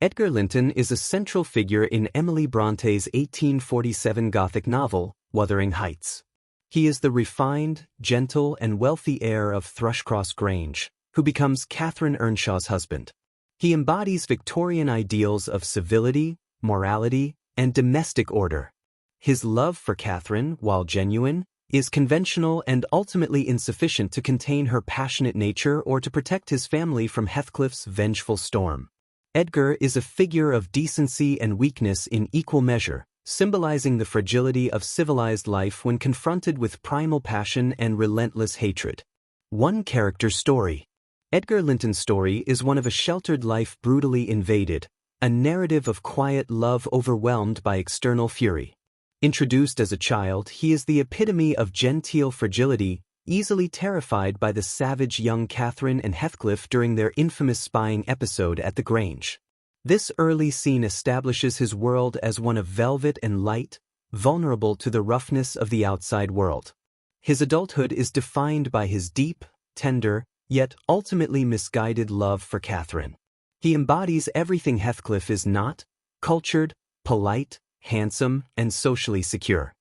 Edgar Linton is a central figure in Emily Brontë's 1847 Gothic novel, Wuthering Heights. He is the refined, gentle, and wealthy heir of Thrushcross Grange, who becomes Catherine Earnshaw's husband. He embodies Victorian ideals of civility, morality, and domestic order. His love for Catherine, while genuine, is conventional and ultimately insufficient to contain her passionate nature or to protect his family from Heathcliff's vengeful storm. Edgar is a figure of decency and weakness in equal measure, symbolizing the fragility of civilized life when confronted with primal passion and relentless hatred. One character's story. Edgar Linton's story is one of a sheltered life brutally invaded, a narrative of quiet love overwhelmed by external fury. Introduced as a child, he is the epitome of genteel fragility, easily terrified by the savage young Catherine and Heathcliff during their infamous spying episode at the Grange. This early scene establishes his world as one of velvet and light, vulnerable to the roughness of the outside world. His adulthood is defined by his deep, tender, yet ultimately misguided love for Catherine. He embodies everything Heathcliff is not: cultured, polite, handsome, and socially secure.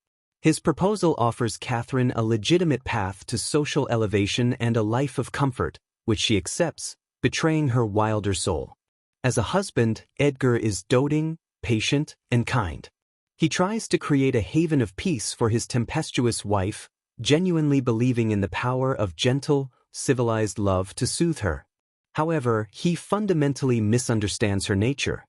His proposal offers Catherine a legitimate path to social elevation and a life of comfort, which she accepts, betraying her wilder soul. As a husband, Edgar is doting, patient, and kind. He tries to create a haven of peace for his tempestuous wife, genuinely believing in the power of gentle, civilized love to soothe her. However, he fundamentally misunderstands her nature.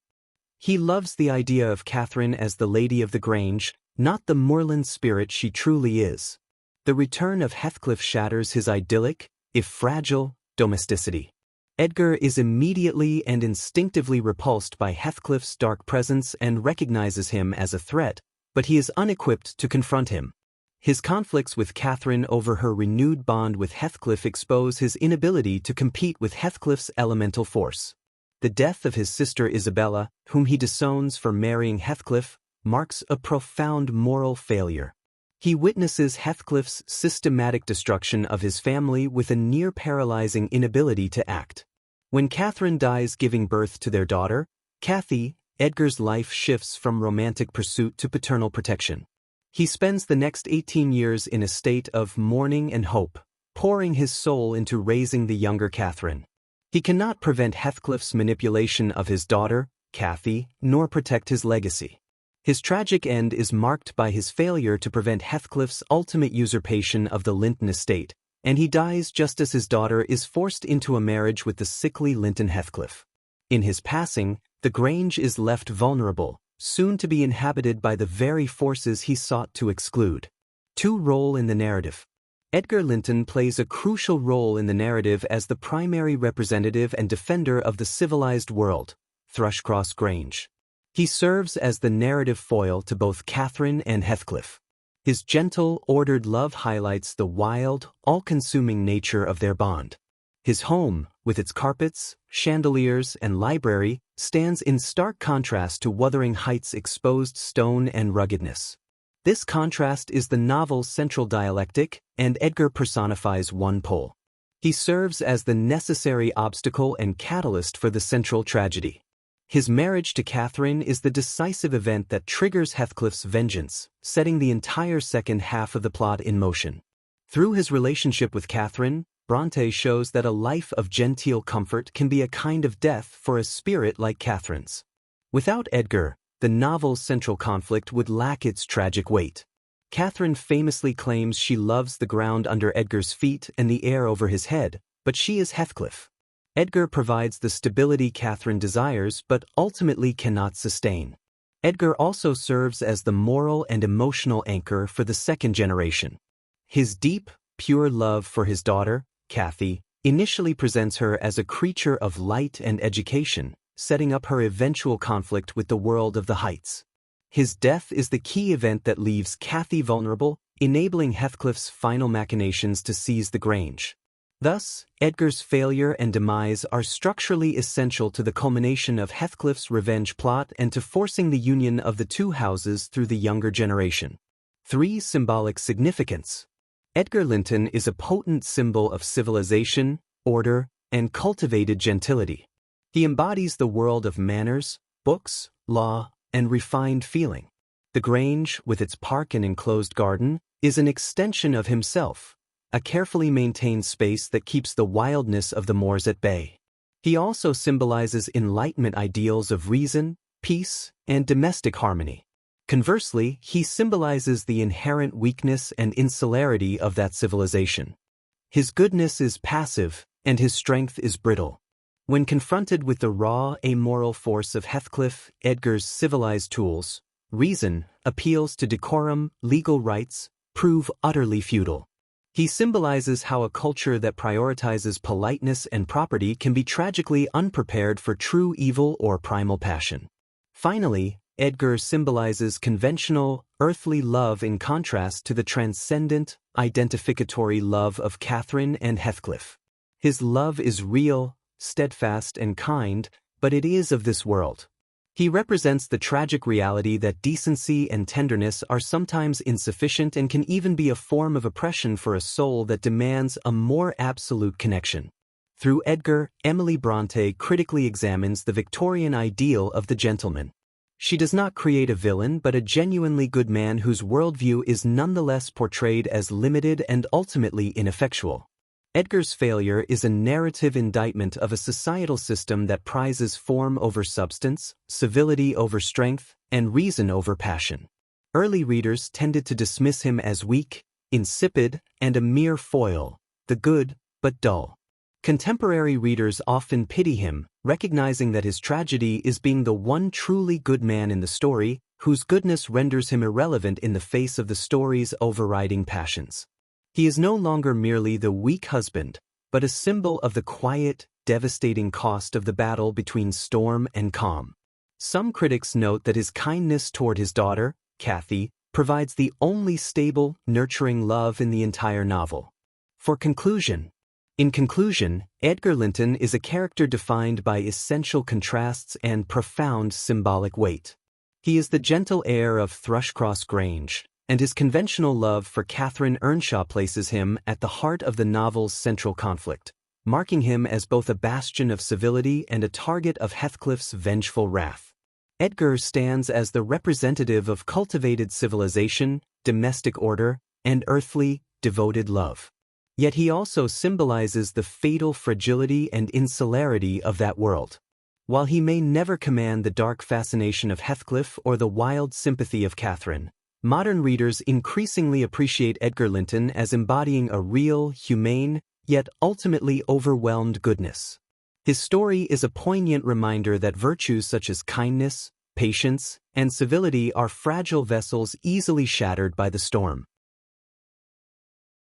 He loves the idea of Catherine as the lady of the Grange, not the moorland spirit she truly is. The return of Heathcliff shatters his idyllic, if fragile, domesticity. Edgar is immediately and instinctively repulsed by Heathcliff's dark presence and recognizes him as a threat, but he is unequipped to confront him. His conflicts with Catherine over her renewed bond with Heathcliff expose his inability to compete with Heathcliff's elemental force. The death of his sister Isabella, whom he disowns for marrying Heathcliff, marks a profound moral failure. He witnesses Heathcliff's systematic destruction of his family with a near-paralyzing inability to act. When Catherine dies giving birth to their daughter, Cathy, Edgar's life shifts from romantic pursuit to paternal protection. He spends the next 18 years in a state of mourning and hope, pouring his soul into raising the younger Catherine. He cannot prevent Heathcliff's manipulation of his daughter, Cathy, nor protect his legacy. His tragic end is marked by his failure to prevent Heathcliff's ultimate usurpation of the Linton estate, and he dies just as his daughter is forced into a marriage with the sickly Linton Heathcliff. In his passing, the Grange is left vulnerable, soon to be inhabited by the very forces he sought to exclude. Role in the narrative. Edgar Linton plays a crucial role in the narrative as the primary representative and defender of the civilized world, Thrushcross Grange. He serves as the narrative foil to both Catherine and Heathcliff. His gentle, ordered love highlights the wild, all-consuming nature of their bond. His home, with its carpets, chandeliers, and library, stands in stark contrast to Wuthering Heights' exposed stone and ruggedness. This contrast is the novel's central dialectic, and Edgar personifies one pole. He serves as the necessary obstacle and catalyst for the central tragedy. His marriage to Catherine is the decisive event that triggers Heathcliff's vengeance, setting the entire second half of the plot in motion. Through his relationship with Catherine, Brontë shows that a life of genteel comfort can be a kind of death for a spirit like Catherine's. Without Edgar, the novel's central conflict would lack its tragic weight. Catherine famously claims she loves the ground under Edgar's feet and the air over his head, but she is Heathcliff. Edgar provides the stability Catherine desires but ultimately cannot sustain. Edgar also serves as the moral and emotional anchor for the second generation. His deep, pure love for his daughter, Cathy, initially presents her as a creature of light and education, setting up her eventual conflict with the world of the Heights. His death is the key event that leaves Cathy vulnerable, enabling Heathcliff's final machinations to seize the Grange. Thus, Edgar's failure and demise are structurally essential to the culmination of Heathcliff's revenge plot and to forcing the union of the two houses through the younger generation. Symbolic significance. Edgar Linton is a potent symbol of civilization, order, and cultivated gentility. He embodies the world of manners, books, law, and refined feeling. The Grange, with its park and enclosed garden, is an extension of himself, a carefully maintained space that keeps the wildness of the moors at bay. He also symbolizes Enlightenment ideals of reason, peace, and domestic harmony. Conversely, he symbolizes the inherent weakness and insularity of that civilization. His goodness is passive, and his strength is brittle. When confronted with the raw, amoral force of Heathcliff, Edgar's civilized tools, reason, appeals to decorum, legal rights, prove utterly futile. He symbolizes how a culture that prioritizes politeness and property can be tragically unprepared for true evil or primal passion. Finally, Edgar symbolizes conventional, earthly love in contrast to the transcendent, identificatory love of Catherine and Heathcliff. His love is real, steadfast, and kind, but it is of this world. He represents the tragic reality that decency and tenderness are sometimes insufficient and can even be a form of oppression for a soul that demands a more absolute connection. Through Edgar, Emily Brontë critically examines the Victorian ideal of the gentleman. She does not create a villain but a genuinely good man whose worldview is nonetheless portrayed as limited and ultimately ineffectual. Edgar's failure is a narrative indictment of a societal system that prizes form over substance, civility over strength, and reason over passion. Early readers tended to dismiss him as weak, insipid, and a mere foil, the good but dull. Contemporary readers often pity him, recognizing that his tragedy is being the one truly good man in the story, whose goodness renders him irrelevant in the face of the story's overriding passions. He is no longer merely the weak husband, but a symbol of the quiet, devastating cost of the battle between storm and calm. Some critics note that his kindness toward his daughter, Cathy, provides the only stable, nurturing love in the entire novel. In conclusion, Edgar Linton is a character defined by essential contrasts and profound symbolic weight. He is the gentle heir of Thrushcross Grange, and his conventional love for Catherine Earnshaw places him at the heart of the novel's central conflict, marking him as both a bastion of civility and a target of Heathcliff's vengeful wrath. Edgar stands as the representative of cultivated civilization, domestic order, and earthly, devoted love. Yet he also symbolizes the fatal fragility and insularity of that world. While he may never command the dark fascination of Heathcliff or the wild sympathy of Catherine, modern readers increasingly appreciate Edgar Linton as embodying a real, humane, yet ultimately overwhelmed goodness. His story is a poignant reminder that virtues such as kindness, patience, and civility are fragile vessels easily shattered by the storm.